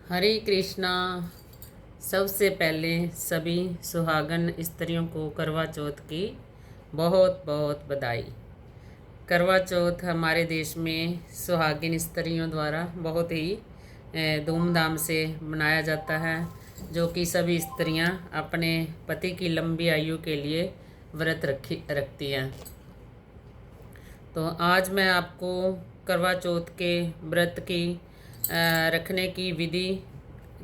हरे कृष्णा। सबसे पहले सभी सुहागन स्त्रियों को करवा चौथ की बहुत बहुत बधाई। करवा चौथ हमारे देश में सुहागिन स्त्रियों द्वारा बहुत ही धूमधाम से मनाया जाता है, जो कि सभी स्त्रियां अपने पति की लंबी आयु के लिए व्रत रखती हैं। तो आज मैं आपको करवा चौथ के व्रत की रखने की विधि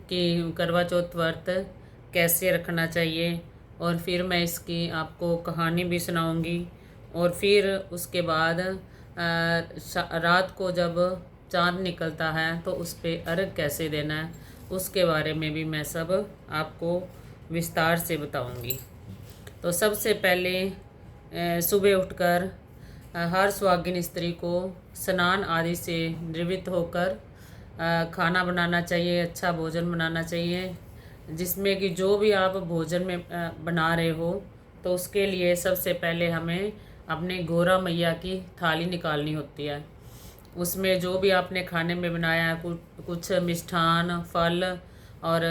कि करवा चौथ व्रत कैसे रखना चाहिए, और फिर मैं इसकी आपको कहानी भी सुनाऊंगी। और फिर उसके बाद रात को जब चांद निकलता है तो उस पर अर्घ कैसे देना है, उसके बारे में भी मैं सब आपको विस्तार से बताऊंगी। तो सबसे पहले सुबह उठकर हर सुहागिन स्त्री को स्नान आदि से निवृत्त होकर खाना बनाना चाहिए, अच्छा भोजन बनाना चाहिए, जिसमें कि जो भी आप भोजन में बना रहे हो तो उसके लिए सबसे पहले हमें अपने गौरा मैया की थाली निकालनी होती है। उसमें जो भी आपने खाने में बनाया है, कुछ मिष्ठान फल और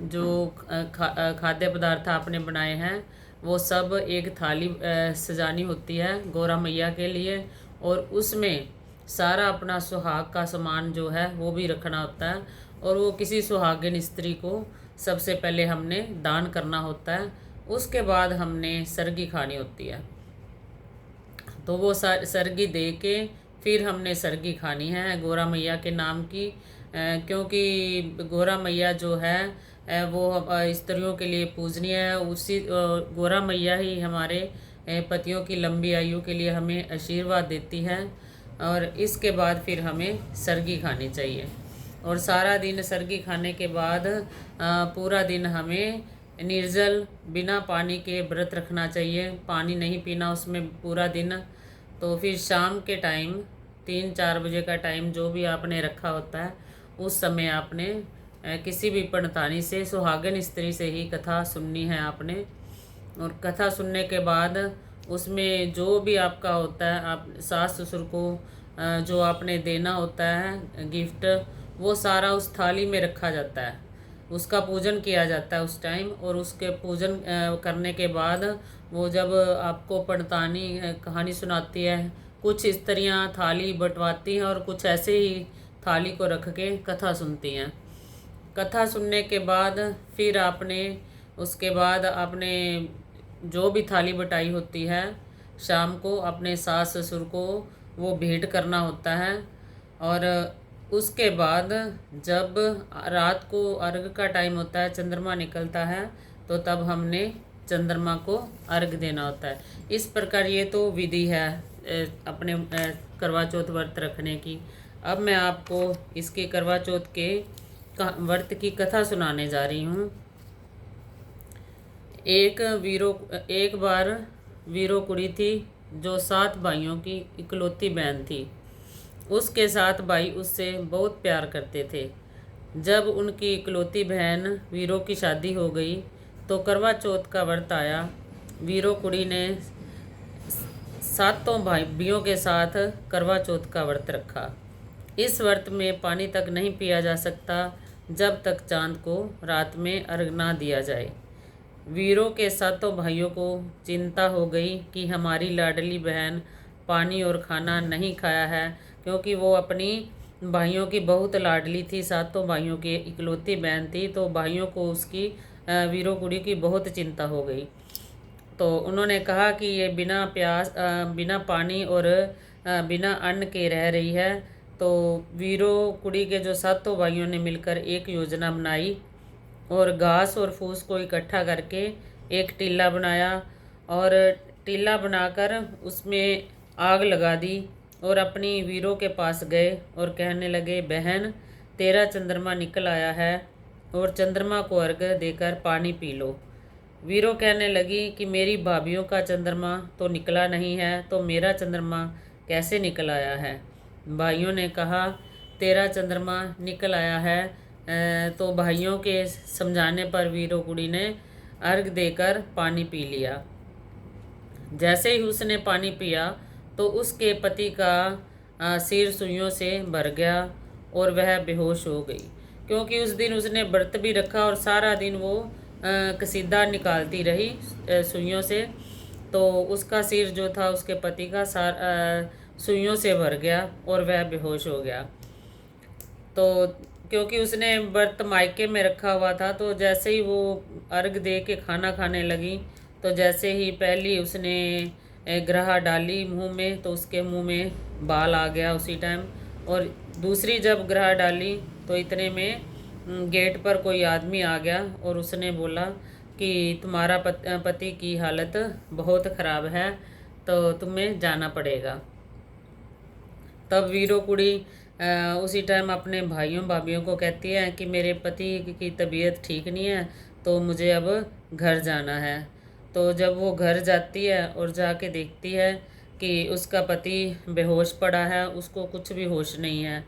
जो खाद्य पदार्थ आपने बनाए हैं वो सब एक थाली सजानी होती है गौरा मैया के लिए, और उसमें सारा अपना सुहाग का सामान जो है वो भी रखना होता है, और वो किसी सुहागिन स्त्री को सबसे पहले हमने दान करना होता है। उसके बाद हमने सरगी खानी होती है, तो वो सरगी दे के फिर हमने सरगी खानी है गौरा मैया के नाम की, क्योंकि गौरा मैया जो है वो स्त्रियों के लिए पूजनीय है। उसी गौरा मैया ही हमारे पतियों की लंबी आयु के लिए हमें आशीर्वाद देती है। और इसके बाद फिर हमें सरगी खानी चाहिए, और सारा दिन सरगी खाने के बाद पूरा दिन हमें निर्जल बिना पानी के व्रत रखना चाहिए, पानी नहीं पीना उसमें पूरा दिन। तो फिर शाम के टाइम 3-4 बजे का टाइम जो भी आपने रखा होता है उस समय आपने किसी भी पंडितानी से, सुहागन स्त्री से ही कथा सुननी है आपने। और कथा सुनने के बाद उसमें जो भी आपका होता है, आप सास ससुर को जो आपने देना होता है गिफ्ट, वो सारा उस थाली में रखा जाता है, उसका पूजन किया जाता है उस टाइम। और उसके पूजन करने के बाद वो जब आपको पंडितानी कहानी सुनाती है, कुछ स्त्रियां थाली बंटवाती हैं और कुछ ऐसे ही थाली को रख के कथा सुनती हैं। कथा सुनने के बाद फिर आपने उसके बाद आपने जो भी थाली बटाई होती है शाम को अपने सास ससुर को वो भेंट करना होता है। और उसके बाद जब रात को अर्घ का टाइम होता है, चंद्रमा निकलता है, तो तब हमने चंद्रमा को अर्घ देना होता है। इस प्रकार ये तो विधि है अपने करवा चौथ व्रत रखने की। अब मैं आपको इसके करवा चौथ के व्रत की कथा सुनाने जा रही हूँ। एक बार वीरो कुड़ी थी जो 7 भाइयों की इकलौती बहन थी। उसके 7 भाई उससे बहुत प्यार करते थे। जब उनकी इकलौती बहन वीरो की शादी हो गई तो करवा चौथ का व्रत आया। वीरो कुड़ी ने 7 भाइयों के साथ करवा चौथ का व्रत रखा। इस व्रत में पानी तक नहीं पिया जा सकता जब तक चांद को रात में अर्घ ना दिया जाए। वीरों के 7 भाइयों को चिंता हो गई कि हमारी लाडली बहन पानी और खाना नहीं खाया है, क्योंकि वो अपनी भाइयों की बहुत लाडली थी, 7 भाइयों की इकलौती बहन थी। तो भाइयों को उसकी वीरों कुड़ी की बहुत चिंता हो गई। तो उन्होंने कहा कि ये बिना पानी और बिना अन्न के रह रही है। तो वीरों कुड़ी के जो 7 भाइयों ने मिलकर एक योजना बनाई और घास और फूस को इकट्ठा करके एक टीला बनाया, और टीला बनाकर उसमें आग लगा दी और अपनी वीरों के पास गए और कहने लगे, बहन तेरा चंद्रमा निकल आया है और चंद्रमा को अर्घ देकर पानी पी लो। वीरों कहने लगी कि मेरी भाभीियों का चंद्रमा तो निकला नहीं है, तो मेरा चंद्रमा कैसे निकल आया है। भाइयों ने कहा तेरा चंद्रमा निकल आया है। तो भाइयों के समझाने पर वीरों कुड़ी ने अर्घ देकर पानी पी लिया। जैसे ही उसने पानी पिया तो उसके पति का सिर सुइयों से भर गया और वह बेहोश हो गई। क्योंकि उस दिन उसने व्रत भी रखा और सारा दिन वो कसीदा निकालती रही सुइयों से। तो उसका सिर जो था उसके पति का सुइयों से भर गया और वह बेहोश हो गया। तो क्योंकि उसने व्रत मायके में रखा हुआ था, तो जैसे ही वो अर्घ दे के खाना खाने लगी, तो जैसे ही पहली उसने ग्रह डाली मुंह में, तो उसके मुंह में बाल आ गया उसी टाइम। और दूसरी जब ग्रह डाली तो इतने में गेट पर कोई आदमी आ गया और उसने बोला कि तुम्हारा पति की हालत बहुत ख़राब है, तो तुम्हें जाना पड़ेगा। तब वीरो कुड़ी उसी टाइम अपने भाइयों भाभीयों को कहती है कि मेरे पति की तबीयत ठीक नहीं है, तो मुझे अब घर जाना है। तो जब वो घर जाती है और जाके देखती है कि उसका पति बेहोश पड़ा है, उसको कुछ भी होश नहीं है,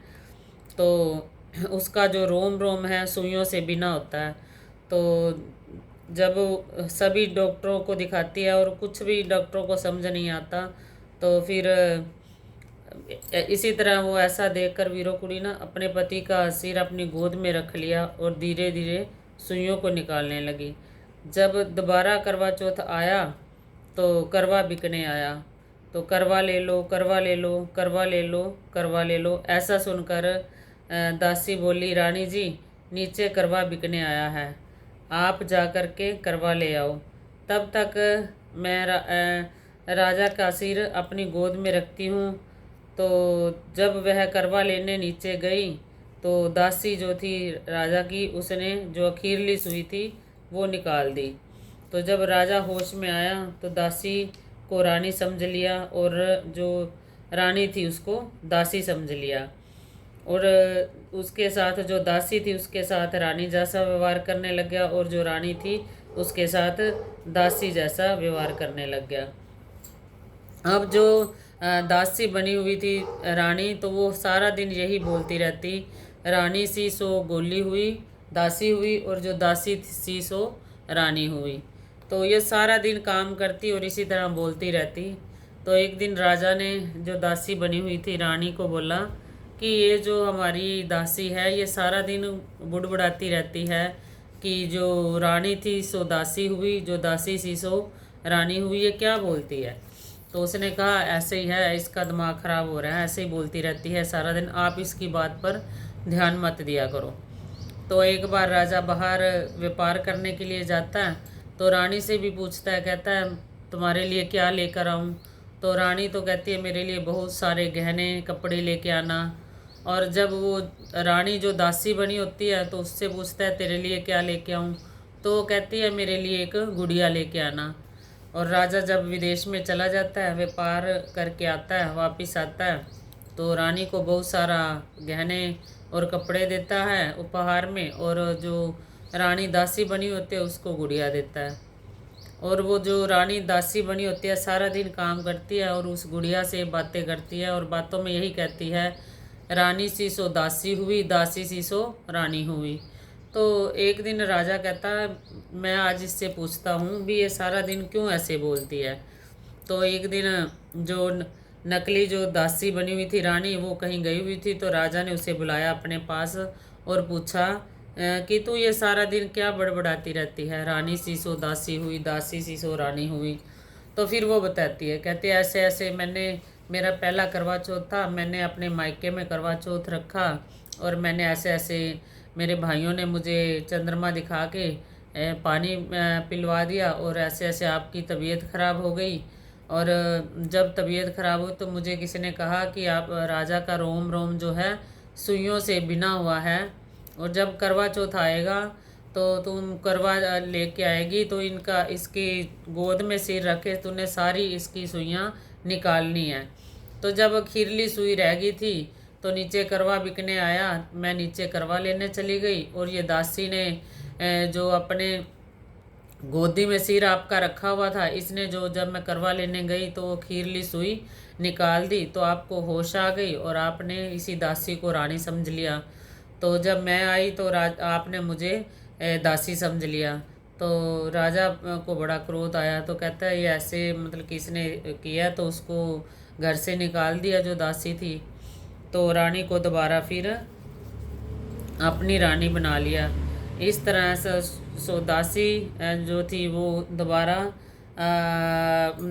तो उसका जो रोम रोम है सुइयों से बिना होता है। तो जब सभी डॉक्टरों को दिखाती है और कुछ भी डॉक्टरों को समझ नहीं आता, तो फिर इसी तरह वो ऐसा देखकर वीरो कुड़ी ना अपने पति का सिर अपनी गोद में रख लिया और धीरे धीरे सुइयों को निकालने लगी। जब दोबारा करवा चौथ आया तो करवा बिकने आया, तो करवा ले लो, करवा ले लो, करवा ले लो, करवा ले लो, ऐसा सुनकर दासी बोली, रानी जी नीचे करवा बिकने आया है, आप जा कर के करवा ले आओ। तब तक मैं राजा का सिर अपनी गोद में रखती हूँ। तो जब वह करवा लेने नीचे गई, तो दासी जो थी राजा की, उसने जो अखीरली सुई थी वो निकाल दी। तो जब राजा होश में आया तो दासी को रानी समझ लिया और जो रानी थी उसको दासी समझ लिया। और उसके साथ जो दासी थी उसके साथ रानी जैसा व्यवहार करने लग गया और जो रानी थी उसके साथ दासी जैसा व्यवहार करने लग गया। अब जो दासी बनी हुई थी रानी, तो वो सारा दिन यही बोलती रहती, रानी सी सो गोली हुई दासी हुई और जो दासी सी सो रानी हुई। तो ये सारा दिन काम करती और इसी तरह बोलती रहती। तो एक दिन राजा ने जो दासी बनी हुई थी रानी को बोला कि ये जो हमारी दासी है ये सारा दिन बुड़बुड़ाती रहती है कि जो रानी थी सो दासी हुई, जो दासी सी सो रानी हुई, ये क्या बोलती है। तो उसने कहा ऐसे ही है, इसका दिमाग ख़राब हो रहा है, ऐसे ही बोलती रहती है सारा दिन, आप इसकी बात पर ध्यान मत दिया करो। तो एक बार राजा बाहर व्यापार करने के लिए जाता है, तो रानी से भी पूछता है, कहता है तुम्हारे लिए क्या लेकर आऊँ। तो रानी तो कहती है मेरे लिए बहुत सारे गहने कपड़े लेके आना। और जब वो रानी जो दासी बनी होती है तो उससे पूछता है तेरे लिए क्या लेके आऊँ, तो वो कहती है मेरे लिए एक गुड़िया लेके आना। और राजा जब विदेश में चला जाता है, व्यापार करके आता है, वापस आता है, तो रानी को बहुत सारा गहने और कपड़े देता है उपहार में, और जो रानी दासी बनी होती है उसको गुड़िया देता है। और वो जो रानी दासी बनी होती है सारा दिन काम करती है और उस गुड़िया से बातें करती है और बातों में यही कहती है, रानी सी सो दासी हुई, दासी सी सो रानी हुई। तो एक दिन राजा कहता है मैं आज इससे पूछता हूँ भी ये सारा दिन क्यों ऐसे बोलती है। तो एक दिन जो नकली जो दासी बनी हुई थी रानी, वो कहीं गई हुई थी, तो राजा ने उसे बुलाया अपने पास और पूछा कि तू ये सारा दिन क्या बड़बड़ाती रहती है, रानी सी सो दासी हुई, दासी सी सो रानी हुई। तो फिर वो बताती है, कहते ऐसे ऐसे मैंने, मेरा पहला करवा चौथ था, मैंने अपने मायके में करवा चौथ रखा और मैंने ऐसे ऐसे मेरे भाइयों ने मुझे चंद्रमा दिखा के पानी पिलवा दिया और ऐसे ऐसे आपकी तबीयत ख़राब हो गई। और जब तबीयत ख़राब हो तो मुझे किसी ने कहा कि आप राजा का रोम रोम जो है सुइयों से बिना हुआ है, और जब करवा चौथ आएगा तो तुम करवा लेके आएगी तो इनका इसकी गोद में सिर रखे तूने सारी इसकी सुइयाँ निकालनी है। तो जब खीरली सुई रह गई थी तो नीचे करवा बिकने आया, मैं नीचे करवा लेने चली गई और ये दासी ने जो अपने गोदी में सिर आपका रखा हुआ था, इसने जो जब मैं करवा लेने गई तो वो खीरली सुई निकाल दी, तो आपको होश आ गई और आपने इसी दासी को रानी समझ लिया। तो जब मैं आई तो आपने मुझे दासी समझ लिया। तो राजा को बड़ा क्रोध आया, तो कहता है ये ऐसे मतलब किसने किया, तो उसको घर से निकाल दिया जो दासी थी। तो रानी को दोबारा फिर अपनी रानी बना लिया। इस तरह से दासी जो थी वो दोबारा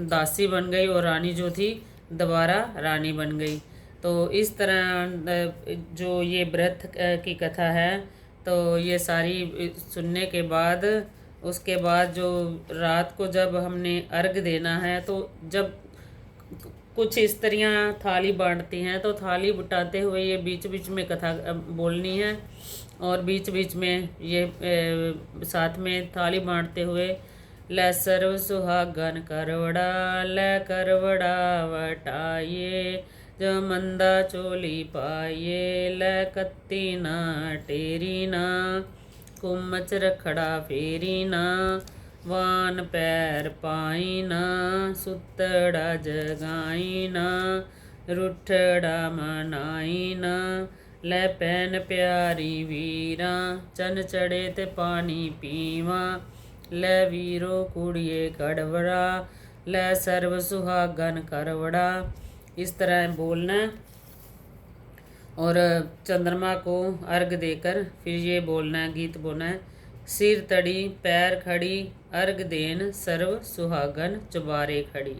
दासी बन गई और रानी जो थी दोबारा रानी बन गई। तो इस तरह जो ये व्रत की कथा है, तो ये सारी सुनने के बाद उसके बाद जो रात को जब हमने अर्घ देना है, तो जब कुछ स्त्रियां थाली बांटती हैं, तो थाली बटाते हुए ये बीच बीच में कथा बोलनी है, और बीच बीच में ये साथ में थाली बांटते हुए ले सर्व सुहागन करवड़ा, ले करवड़ा वटाइए, जो मंदा चोली पाइए, ले कत्ती ना टेरी ना, कुमच रखड़ा फेरी ना, वान पैर पाई ना, सुतड़ा जगाई ना, रुठड़ा मनाई ना, ले पैन प्यारी वीरा, चन चढ़े ते पानी पीवा, ले वीरो कुड़िए कड़वड़ा, ले सर्व सुहागन करवड़ा। इस तरह बोलना है। और चंद्रमा को अर्घ देकर फिर ये बोलना है, गीत बोलना है, सिर तड़ी पैर खड़ी, अर्घ देन सर्व सुहागन चुबारे खड़ी।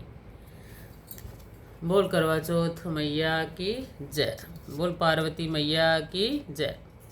बोल करवा चौथ मैया की जय। बोल पार्वती मैया की जय।